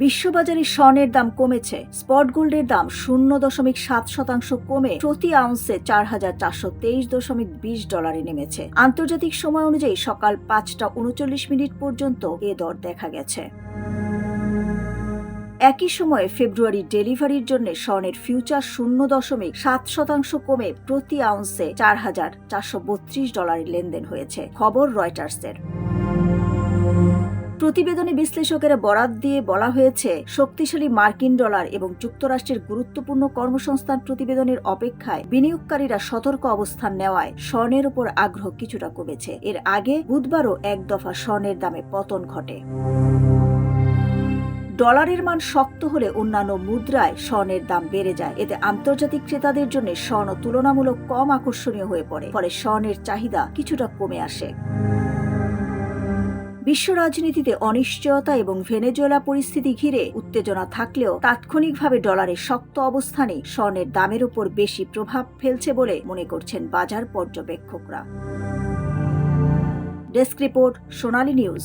বিশ্ববাজারে স্বর্ণের দাম কমেছে। স্পট গোল্ডের দাম 0.7% কমে প্রতি আউন্সে 4,423.20 ডলারে নেমেছে। আন্তর্জাতিক সময় অনুযায়ী সকাল 5:39 পর্যন্ত এ দর দেখা গেছে। একই সময়ে ফেব্রুয়ারি ডেলিভারির জন্য স্বর্ণের ফিউচার 0.7% কমে প্রতি আউন্সে 4,432 ডলারে লেনদেন হয়েছে। খবর রয়টার্সের। প্রতিবেদনে বিশ্লেষকেরা বরাত দিয়ে বলা হয়েছে, শক্তিশালী মার্কিন ডলার এবং যুক্তরাষ্ট্রের গুরুত্বপূর্ণ কর্মসংস্থান প্রতিবেদনের অপেক্ষায় বিনিয়োগকারীরা সতর্ক অবস্থান নেওয়ায় স্বর্ণের উপর আগ্রহ কিছুটা কমেছে। এর আগে বুধবারও এক দফা স্বর্ণের দামে পতন ঘটে। ডলারের মান শক্ত হলে অন্যান্য মুদ্রায় স্বর্ণের দাম বেড়ে যায়। এতে আন্তর্জাতিক ক্রেতাদের জন্য স্বর্ণ তুলনামূলক কম আকর্ষণীয় হয়ে পড়ে, ফলে স্বর্ণের চাহিদা কিছুটা কমে আসে। বিশ্ব রাজনীতিতে অনিশ্চয়তা এবং ভেনেজুয়েলা পরিস্থিতি ঘিরে উত্তেজনা থাকলেও তাৎক্ষণিকভাবে ডলারের শক্ত অবস্থানে স্বর্ণের দামের উপর বেশি প্রভাব ফেলছে বলে মনে করছেন বাজার পর্যবেক্ষকরা। ডেস্ক রিপোর্ট, সোনালী নিউজ।